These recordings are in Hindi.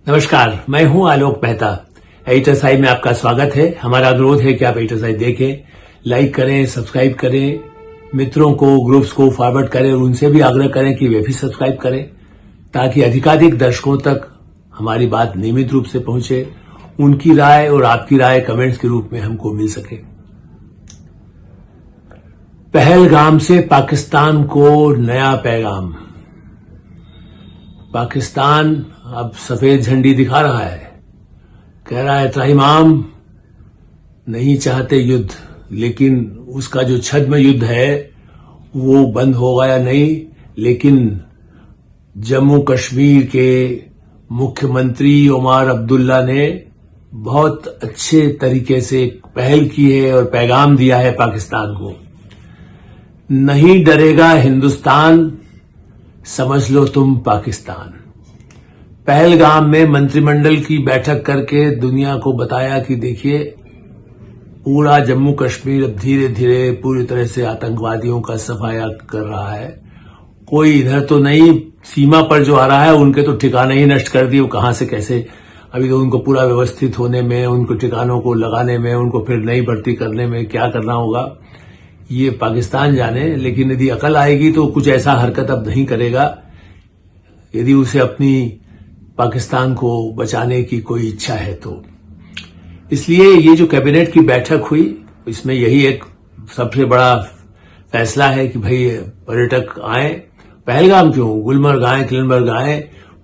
नमस्कार, मैं हूं आलोक मेहता। एडिटर्स आई में आपका स्वागत है। हमारा अनुरोध है कि आप एडिटर्स आई देखें, लाइक करें, सब्सक्राइब करें, मित्रों को, ग्रुप्स को फॉरवर्ड करें और उनसे भी आग्रह करें कि वे भी सब्सक्राइब करें, ताकि अधिकाधिक दर्शकों तक हमारी बात नियमित रूप से पहुंचे, उनकी राय और आपकी राय कमेंट्स के रूप में हमको मिल सके। पहलगाम से पाकिस्तान को नया पैगाम। पाकिस्तान अब सफेद झंडी दिखा रहा है, कह रहा है त्राहिमाम नहीं चाहते युद्ध, लेकिन उसका जो छद्म युद्ध है वो बंद होगा या नहीं। लेकिन जम्मू कश्मीर के मुख्यमंत्री उमर अब्दुल्ला ने बहुत अच्छे तरीके से एक पहल की है और पैगाम दिया है पाकिस्तान को। नहीं डरेगा हिंदुस्तान, समझ लो तुम पाकिस्तान। पहलगाम में मंत्रिमंडल की बैठक करके दुनिया को बताया कि देखिए, पूरा जम्मू कश्मीर अब धीरे धीरे पूरी तरह से आतंकवादियों का सफाया कर रहा है। कोई इधर तो नहीं, सीमा पर जो आ रहा है उनके तो ठिकाने ही नष्ट कर दिए। वो कहां से कैसे, अभी तो उनको पूरा व्यवस्थित होने में, उनको ठिकानों को लगाने में, उनको फिर नई भर्ती करने में क्या करना होगा ये पाकिस्तान जाने। लेकिन यदि अकल आएगी तो कुछ ऐसा हरकत अब नहीं करेगा, यदि उसे अपनी पाकिस्तान को बचाने की कोई इच्छा है तो। इसलिए ये जो कैबिनेट की बैठक हुई, इसमें यही एक सबसे बड़ा फैसला है कि भाई पर्यटक आए। पहलगाम क्यों, गुलमर्ग आए, किलनबर्ग आए।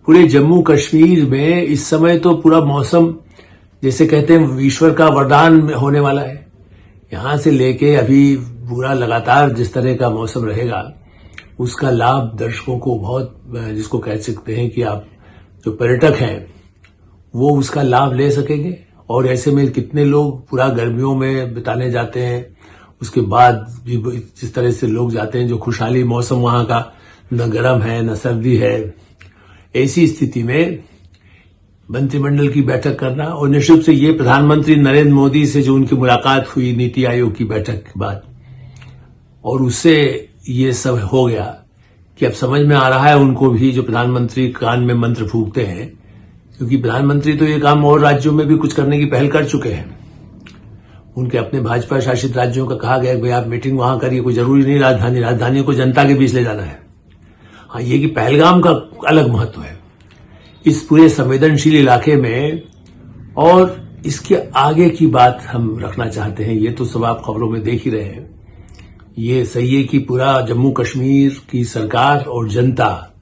पूरे जम्मू कश्मीर में इस समय तो पूरा मौसम जैसे कहते हैं ईश्वर का वरदान होने वाला है। यहां से लेके अभी पूरा लगातार जिस तरह का मौसम रहेगा उसका लाभ दर्शकों को बहुत, जिसको कह सकते हैं कि आप जो पर्यटक हैं वो उसका लाभ ले सकेंगे। और ऐसे में कितने लोग पूरा गर्मियों में बिताने जाते हैं, उसके बाद भी जिस तरह से लोग जाते हैं, जो खुशहाली मौसम वहां का, न गर्म है न सर्दी है। ऐसी स्थिति में मंत्रिमंडल की बैठक करना, और निश्चित से ये प्रधानमंत्री नरेंद्र मोदी से जो उनकी मुलाकात हुई नीति आयोग की बैठक के बाद, और उससे ये सब हो गया कि अब समझ में आ रहा है उनको भी, जो प्रधानमंत्री कान में मंत्र फूंकते हैं, क्योंकि प्रधानमंत्री तो ये काम और राज्यों में भी कुछ करने की पहल कर चुके हैं। उनके अपने भाजपा शासित राज्यों का कहा गया कि भाई आप मीटिंग वहां करिए, कोई जरूरी नहीं राजधानी को जनता के बीच ले जाना है। हाँ, ये कि पहलगाम का अलग महत्व है इस पूरे संवेदनशील इलाके में, और इसके आगे की बात हम रखना चाहते हैं। ये तो सब आप खबरों में देख ही रहे हैं। ये सही है कि पूरा जम्मू कश्मीर की सरकार और जनता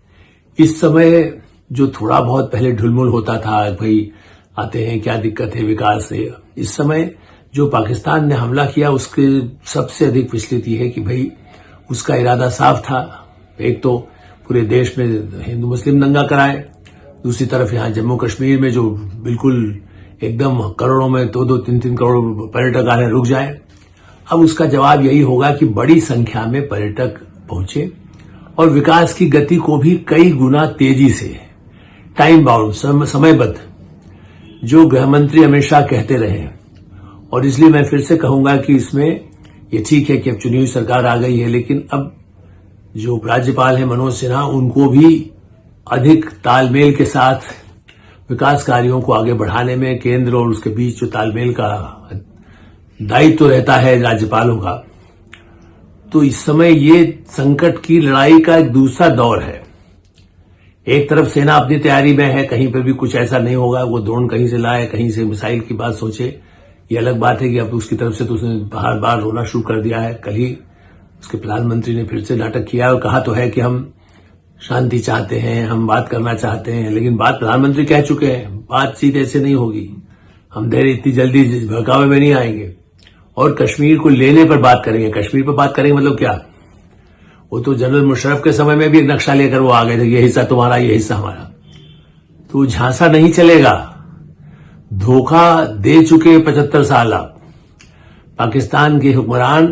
इस समय, जो थोड़ा बहुत पहले ढुलमुल होता था, भाई आते हैं क्या दिक्कत है विकास से, इस समय जो पाकिस्तान ने हमला किया उसके सबसे अधिक विचलित है कि भाई उसका इरादा साफ था। एक तो पूरे देश में हिंदू मुस्लिम दंगा कराए, दूसरी तरफ यहां जम्मू कश्मीर में जो बिल्कुल एकदम करोड़ों में 2-2, 3-3 करोड़ पर्यटक आ रहे हैं, रुक जाए। अब उसका जवाब यही होगा कि बड़ी संख्या में पर्यटक पहुंचे और विकास की गति को भी कई गुना तेजी से, टाइम बाउंड, समयबद्ध, जो गृहमंत्री अमित शाह कहते रहे। और इसलिए मैं फिर से कहूंगा कि इसमें ये ठीक है कि अब चुनी हुई सरकार आ गई है, लेकिन अब जो राज्यपाल है मनोज सिन्हा, उनको भी अधिक तालमेल के साथ विकास कार्यों को आगे बढ़ाने में केंद्र और उसके बीच जो तालमेल का दायित्व तो रहता है राज्यपालों का, तो इस समय ये संकट की लड़ाई का एक दूसरा दौर है। एक तरफ सेना अपनी तैयारी में है, कहीं पर भी कुछ ऐसा नहीं होगा, वो ड्रोन कहीं से लाए, कहीं से मिसाइल की बात सोचे, ये अलग बात है कि अब उसकी तरफ से तो उसने बार बार रोना शुरू कर दिया है। कल ही उसके प्रधानमंत्री ने फिर से नाटक किया और कहा तो है कि हम शांति चाहते हैं, हम बात करना चाहते हैं, लेकिन बात प्रधानमंत्री कह चुके हैं, बातचीत ऐसे नहीं होगी, हम देर इतनी जल्दी बहकावे में नहीं आएंगे और कश्मीर को लेने पर बात करेंगे। कश्मीर पर बात करेंगे मतलब क्या, वो तो जनरल मुशर्रफ के समय में भी एक नक्शा लेकर वो आ गए थे, ये हिस्सा तुम्हारा, ये हिस्सा हमारा। तो झांसा नहीं चलेगा, धोखा दे चुके 75 साल। आप पाकिस्तान के हुक्मरान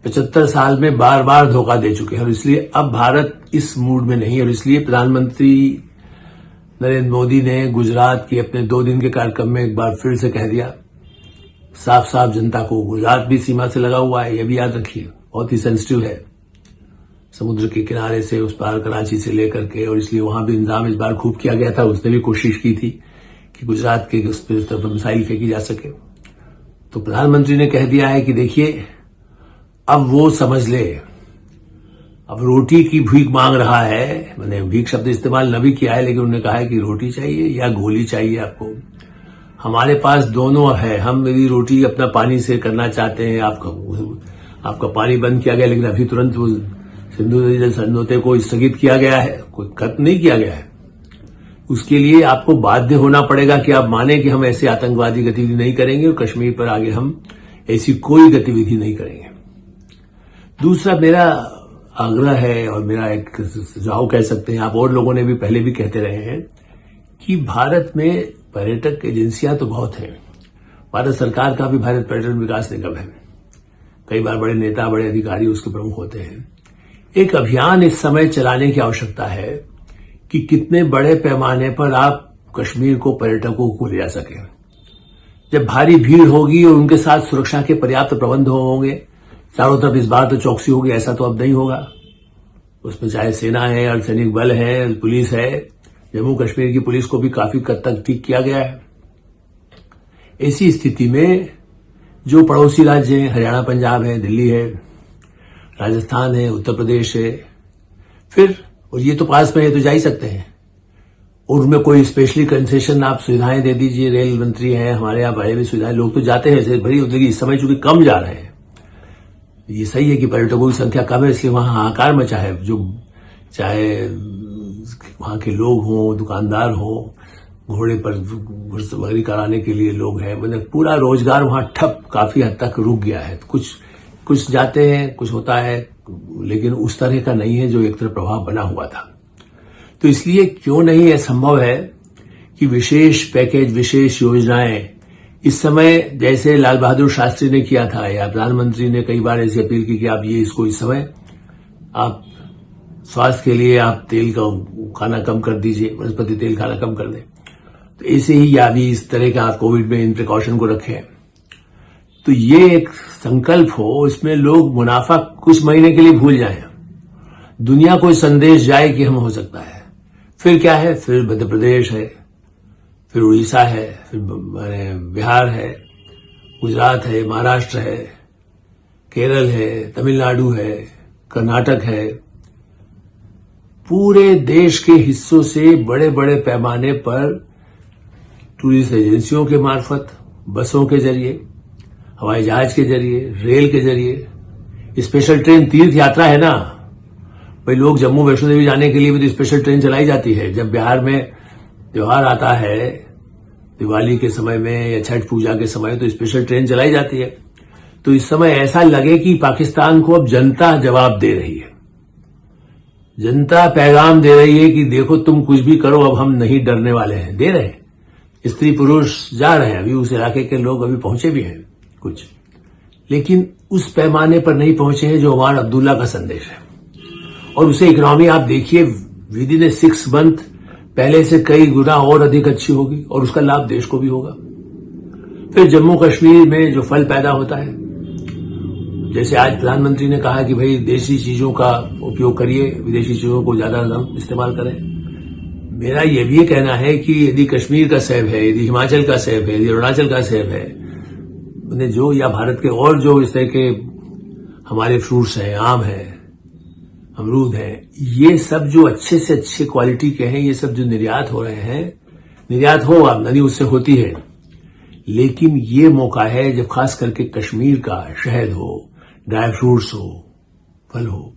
75 साल में बार बार धोखा दे चुके हैं, और इसलिए अब भारत इस मूड में नहीं है। और इसलिए प्रधानमंत्री नरेंद्र मोदी ने गुजरात की अपने 2 दिन के कार्यक्रम में एक बार फिर से कह दिया साफ साफ जनता को, गुजरात भी सीमा से लगा हुआ है, यह भी याद रखिए, बहुत ही सेंसिटिव है। समुद्र के किनारे से उस पार कराची से लेकर के, और इसलिए वहां भी इंतजाम इस बार खूब किया गया था। उसने भी कोशिश की थी कि गुजरात के उस पर मिसाइल फेंकी जा सके। तो प्रधानमंत्री ने कह दिया है कि देखिए, अब वो समझ ले, अब रोटी की भीख मांग रहा है। मैंने भीख शब्द इस्तेमाल न भी किया है, लेकिन उन्होंने कहा है कि रोटी चाहिए या गोली चाहिए आपको। हमारे पास दोनों है। हम यदि रोटी अपना पानी से करना चाहते हैं, आपका पानी बंद किया गया, लेकिन अभी तुरंत वो सिंधु नदी जल समझौते को स्थगित किया गया है, कोई खत्म नहीं किया गया है। उसके लिए आपको बाध्य होना पड़ेगा कि आप माने कि हम ऐसे आतंकवादी गतिविधि नहीं करेंगे और कश्मीर पर आगे हम ऐसी कोई गतिविधि नहीं करेंगे। दूसरा मेरा आग्रह है, और मेरा एक सुझाव कह सकते हैं आप, और लोगों ने भी पहले भी कहते रहे हैं कि भारत में पर्यटक एजेंसियां तो बहुत हैं। भारत सरकार का भी भारत पर्यटन विकास निगम है। कई बार बड़े नेता, बड़े अधिकारी उसके प्रमुख होते हैं। एक अभियान इस समय चलाने की आवश्यकता है कि कितने बड़े पैमाने पर आप कश्मीर को पर्यटकों को ले जा सकें। जब भारी भीड़ होगी और उनके साथ सुरक्षा के पर्याप्त प्रबंध होंगे, चारों तरफ इस बार तो चौकसी होगी, ऐसा तो अब नहीं होगा। उसमें चाहे सेना है, अर्धसैनिक बल है, पुलिस है। जम्मू कश्मीर की पुलिस को भी काफी हद तक ठीक किया गया है। ऐसी स्थिति में जो पड़ोसी राज्य हैं, हरियाणा, पंजाब है, दिल्ली है, राजस्थान है, उत्तर प्रदेश है, फिर और ये तो पास में है, तो जा ही सकते हैं। और उनमें कोई स्पेशली कंसेशन आप सुविधाएं दे दीजिए। रेल मंत्री हैं हमारे यहाँ, बड़े भी सुविधाएं, लोग तो जाते हैं, ऐसे भरी होती। इस समय चूंकि कम जा रहे हैं, ये सही है कि पर्यटकों की संख्या कम है, इसलिए वहां हाहाकार मचा है। चाहे वहां के लोग हों, दुकानदार हों, घोड़े पर घुड़सवारी कराने के लिए लोग हैं, मतलब पूरा रोजगार वहां ठप काफी हद तक रुक गया है। कुछ जाते हैं, कुछ होता है, लेकिन उस तरह का नहीं है जो एक तरह प्रभाव बना हुआ था। तो इसलिए क्यों नहीं यह संभव है कि विशेष पैकेज, विशेष योजनाएं इस समय, जैसे लाल बहादुर शास्त्री ने किया था या प्रधानमंत्री ने कई बार ऐसी अपील की कि आप इसको इस समय आप स्वास्थ्य के लिए आप तेल का खाना कम कर दीजिए, वनस्पति तेल खाना कम कर दें। तो ऐसे ही या भी इस तरह का कोविड में इन प्रिकॉशन को रखें। तो ये एक संकल्प हो, इसमें लोग मुनाफा कुछ महीने के लिए भूल जाएं, दुनिया को संदेश जाए कि हम हो सकता है। फिर क्या है, फिर मध्य प्रदेश है, फिर उड़ीसा है, फिर बिहार है, गुजरात है, महाराष्ट्र है, केरल है, तमिलनाडु है, कर्नाटक है। पूरे देश के हिस्सों से बड़े बड़े पैमाने पर टूरिस्ट एजेंसियों के मार्फत, बसों के जरिए, हवाई जहाज के जरिए, रेल के जरिए, स्पेशल ट्रेन, तीर्थ यात्रा है ना भाई। लोग जम्मू वैष्णो देवी जाने के लिए भी तो स्पेशल ट्रेन चलाई जाती है। जब बिहार में त्योहार आता है, दिवाली के समय में या छठ पूजा के समय, तो स्पेशल ट्रेन चलाई जाती है। तो इस समय ऐसा लगे कि पाकिस्तान को अब जनता जवाब दे रही है, जनता पैगाम दे रही है कि देखो तुम कुछ भी करो, अब हम नहीं डरने वाले हैं। दे रहे हैं, स्त्री पुरुष जा रहे हैं, अभी उस इलाके के लोग अभी पहुंचे भी हैं कुछ, लेकिन उस पैमाने पर नहीं पहुंचे हैं जो उमर अब्दुल्ला का संदेश है। और उसे इकोनॉमी आप देखिए विद इन 6 मंथ पहले से कई गुना और अधिक अच्छी होगी, और उसका लाभ देश को भी होगा। फिर जम्मू कश्मीर में जो फल पैदा होता है, जैसे आज प्रधानमंत्री ने कहा कि भाई देसी चीजों का उपयोग करिए, विदेशी चीजों को ज्यादा इस्तेमाल करें। मेरा यह भी कहना है कि यदि कश्मीर का सेब है, यदि हिमाचल का सेब है, यदि अरुणाचल का सेब है, जो या भारत के और जो इस तरह के हमारे फ्रूट्स हैं, आम है, अमरूद है, ये सब जो अच्छे से अच्छे क्वालिटी के हैं, ये सब जो निर्यात हो रहे हैं, निर्यात हो, आमदनी उससे होती है, लेकिन ये मौका है जब खास करके कश्मीर का शहद हो, ड्राई फ्रूट्स हो, फल हो,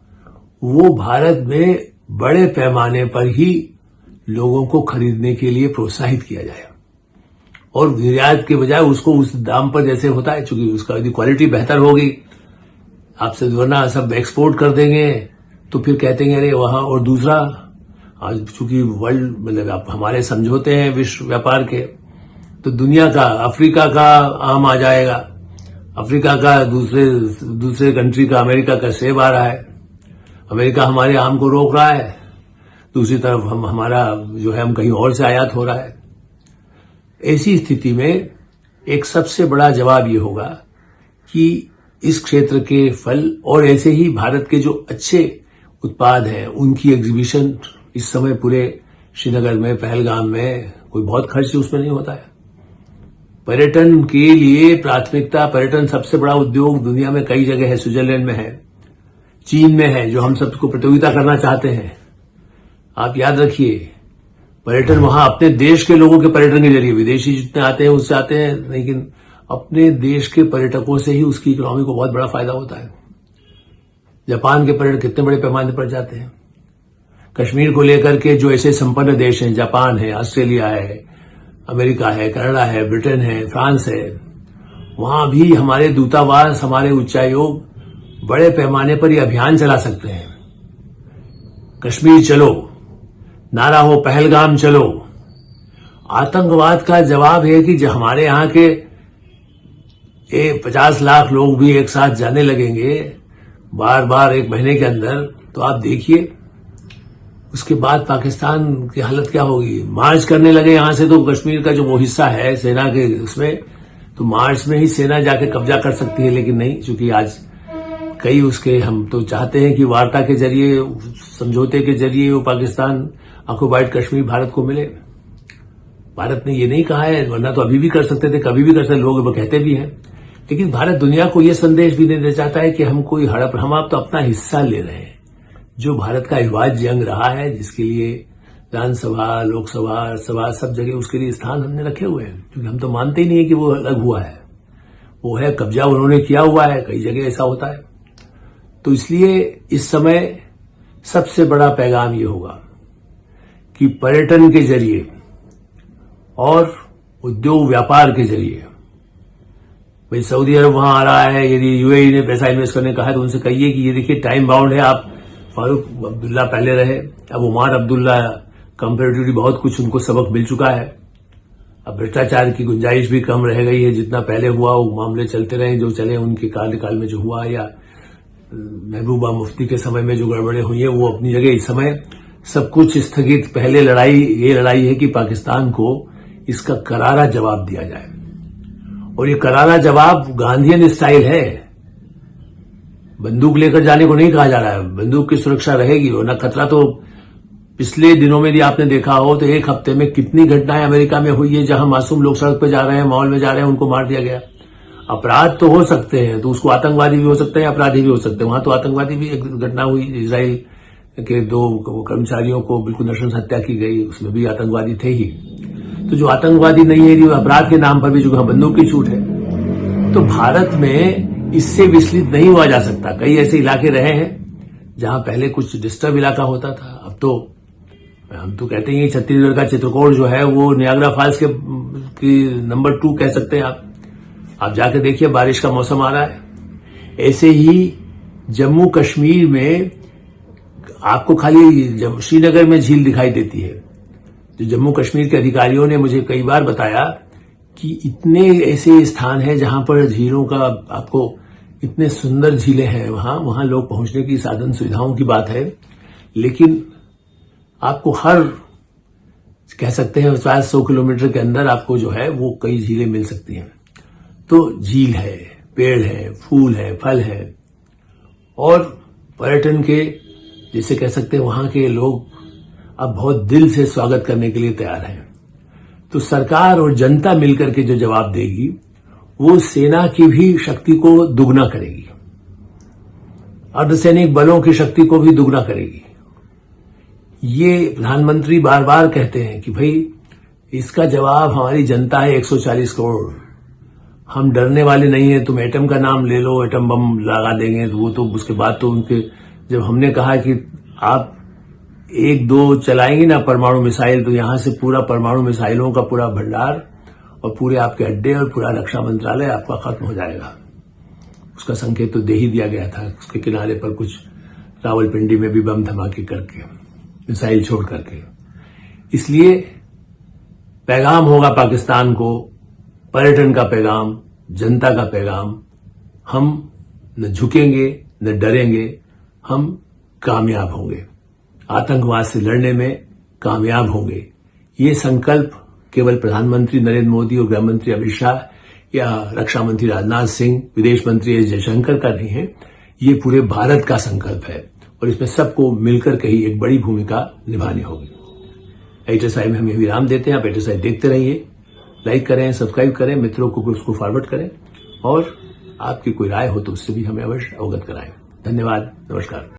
वो भारत में बड़े पैमाने पर ही लोगों को खरीदने के लिए प्रोत्साहित किया जाए, और निर्यात के बजाय उसको उस दाम पर जैसे होता है, चूंकि उसका यदि क्वालिटी बेहतर होगी, आपसे वरना सब एक्सपोर्ट कर देंगे तो फिर कहते हैं अरे वहां। और दूसरा, आज चूंकि वर्ल्ड मतलब हमारे समझौते हैं विश्व व्यापार के, तो दुनिया का, अफ्रीका का आम आ जाएगा, अफ्रीका का दूसरे कंट्री का, अमेरिका का सेब आ रहा है, अमेरिका हमारे आम को रोक रहा है, दूसरी तरफ हमारा जो है हम कहीं और से आयात हो रहा है। ऐसी स्थिति में एक सबसे बड़ा जवाब ये होगा कि इस क्षेत्र के फल और ऐसे ही भारत के जो अच्छे उत्पाद हैं, उनकी एग्जीबिशन इस समय पूरे श्रीनगर में, पहलगाम में कोई बहुत खर्च उसमें नहीं होता है। पर्यटन के लिए प्राथमिकता, पर्यटन सबसे बड़ा उद्योग दुनिया में कई जगह है, स्विट्जरलैंड में है, चीन में है, जो हम सबको प्रतियोगिता करना चाहते हैं। आप याद रखिए, पर्यटन वहां अपने देश के लोगों के पर्यटन के जरिए, विदेशी जितने आते हैं उससे आते हैं, लेकिन अपने देश के पर्यटकों से ही उसकी इकोनॉमी को बहुत बड़ा फायदा होता है। जापान के पर्यटक कितने बड़े पैमाने पर जाते हैं। कश्मीर को लेकर के जो ऐसे संपन्न देश हैं, जापान है, ऑस्ट्रेलिया है, अमेरिका है, कनाडा है, ब्रिटेन है, फ्रांस है, वहां भी हमारे दूतावास, हमारे उच्चायोग बड़े पैमाने पर यह अभियान चला सकते हैं। कश्मीर चलो, नारा हो पहलगाम चलो। आतंकवाद का जवाब है कि जो हमारे यहां के 50 लाख लोग भी एक साथ जाने लगेंगे बार बार एक महीने के अंदर, तो आप देखिए उसके बाद पाकिस्तान की हालत क्या होगी। मार्च करने लगे यहां से, तो कश्मीर का जो वो हिस्सा है सेना के, उसमें तो मार्च में ही सेना जाके कब्जा कर सकती है, लेकिन नहीं, चूंकि आज कई उसके, हम तो चाहते हैं कि वार्ता के जरिए, समझौते के जरिए वो पाकिस्तान ऑक्युपाइड कश्मीर भारत को मिले। भारत ने ये नहीं कहा है, वरना तो अभी भी कर सकते थे, कभी भी कर सकते, लोग कहते भी हैं। लेकिन भारत दुनिया को ये संदेश भी देना चाहता है कि हम कोई हड़प, हम आप तो अपना हिस्सा ले रहे हैं, जो भारत का अविभाज्य अंग रहा है, जिसके लिए विधानसभा, लोकसभा, सभा, सब जगह उसके लिए स्थान हमने रखे हुए हैं, क्योंकि हम तो मानते ही नहीं है कि वो अलग हुआ है, वो है कब्जा उन्होंने किया हुआ है, कई जगह ऐसा होता है। तो इसलिए इस समय सबसे बड़ा पैगाम ये होगा कि पर्यटन के जरिए और उद्योग व्यापार के जरिए, भाई सऊदी अरब वहां आ रहा है, यदि यूएई ने पैसा इन्वेस्ट करने कहा है तो उनसे कहिए कि ये देखिए टाइम बाउंड है, आप फारूक अब्दुल्ला पहले रहे, अब उमर अब्दुल्ला, कंपेरेटिवली बहुत कुछ उनको सबक मिल चुका है। अब भ्रष्टाचार की गुंजाइश भी कम रह गई है, जितना पहले हुआ वो मामले चलते रहे जो चले, उनके कार्यकाल में जो हुआ, या महबूबा मुफ्ती के समय में जो गड़बड़े हुई है वो अपनी जगह। इस समय सब कुछ स्थगित। पहले लड़ाई ये लड़ाई है कि पाकिस्तान को इसका करारा जवाब दिया जाए, और ये करारा जवाब गांधीयन स्टाइल है। बंदूक लेकर जाने को नहीं कहा जा रहा है, बंदूक की सुरक्षा रहेगी, वरना खतरा तो पिछले दिनों में यदि आपने देखा हो तो एक हफ्ते में कितनी घटनाएं अमेरिका में हुई है, जहां मासूम लोग सड़क पर जा रहे हैं, मॉल में जा रहे हैं, उनको मार दिया गया। अपराध तो हो सकते हैं, तो उसको आतंकवादी भी हो सकते हैं, अपराधी भी हो सकते हैं। वहां तो आतंकवादी भी एक घटना हुई, इजराइल के 2 कर्मचारियों को बिल्कुल नृशंस हत्या की गई, उसमें भी आतंकवादी थे ही। तो जो आतंकवादी नहीं है, अपराध के नाम पर भी जो बंदूक की छूट है, तो भारत में इससे विचलित नहीं हुआ जा सकता। कई ऐसे इलाके रहे हैं जहां पहले कुछ डिस्टर्ब इलाका होता था, अब तो हम तो कहते हैं छत्तीसगढ़ का चित्रकूट जो है वो नियाग्रा फॉल्स की नंबर 2 कह सकते हैं आप जाके देखिए, बारिश का मौसम आ रहा है। ऐसे ही जम्मू कश्मीर में आपको खाली श्रीनगर में झील दिखाई देती है। जो जम्मू कश्मीर के अधिकारियों ने मुझे कई बार बताया कि इतने ऐसे स्थान हैं जहां पर झीलों का, आपको इतने सुंदर झीलें हैं, वहां लोग पहुंचने की साधन सुविधाओं की बात है, लेकिन आपको हर कह सकते हैं 100 किलोमीटर के अंदर आपको जो है वो कई झीलें मिल सकती हैं। तो झील है, पेड़ है, फूल है, फल है, और पर्यटन के जिसे कह सकते हैं वहां के लोग अब बहुत दिल से स्वागत करने के लिए तैयार हैं। तो सरकार और जनता मिलकर के जो जवाब देगी वो सेना की भी शक्ति को दुगना करेगी, अर्धसैनिक बलों की शक्ति को भी दुगना करेगी। ये प्रधानमंत्री बार बार कहते हैं कि भाई इसका जवाब हमारी जनता है 140 करोड़, हम डरने वाले नहीं है। तुम एटम का नाम ले लो, एटम बम लगा देंगे, तो वो तो उसके बाद तो उनके, जब हमने कहा कि आप 1-2 चलाएंगे ना परमाणु मिसाइल, तो यहां से पूरा परमाणु मिसाइलों का पूरा भंडार और पूरे आपके अड्डे और पूरा रक्षा मंत्रालय आपका खत्म हो जाएगा। उसका संकेत तो दे ही दिया गया था, उसके किनारे पर कुछ रावलपिंडी में भी बम धमाके करके, मिसाइल छोड़ करके। इसलिए पैगाम होगा पाकिस्तान को, पर्यटन का पैगाम, जनता का पैगाम, हम न झुकेंगे न डरेंगे, हम कामयाब होंगे, आतंकवाद से लड़ने में कामयाब होंगे। ये संकल्प केवल प्रधानमंत्री नरेंद्र मोदी और गृह मंत्री अमित शाह या रक्षा मंत्री राजनाथ सिंह, विदेश मंत्री एस जयशंकर का नहीं है, ये पूरे भारत का संकल्प है। और इसमें सबको मिलकर के ही एक बड़ी भूमिका निभानी होगी। एडिटर साहब हमें विराम देते हैं। आप एडिटर साहब देखते रहिए, लाइक करें, सब्सक्राइब करें, मित्रों को उसको फॉरवर्ड करें और आपकी कोई राय हो तो उससे भी हमें अवश्य अवगत कराएं। धन्यवाद, नमस्कार।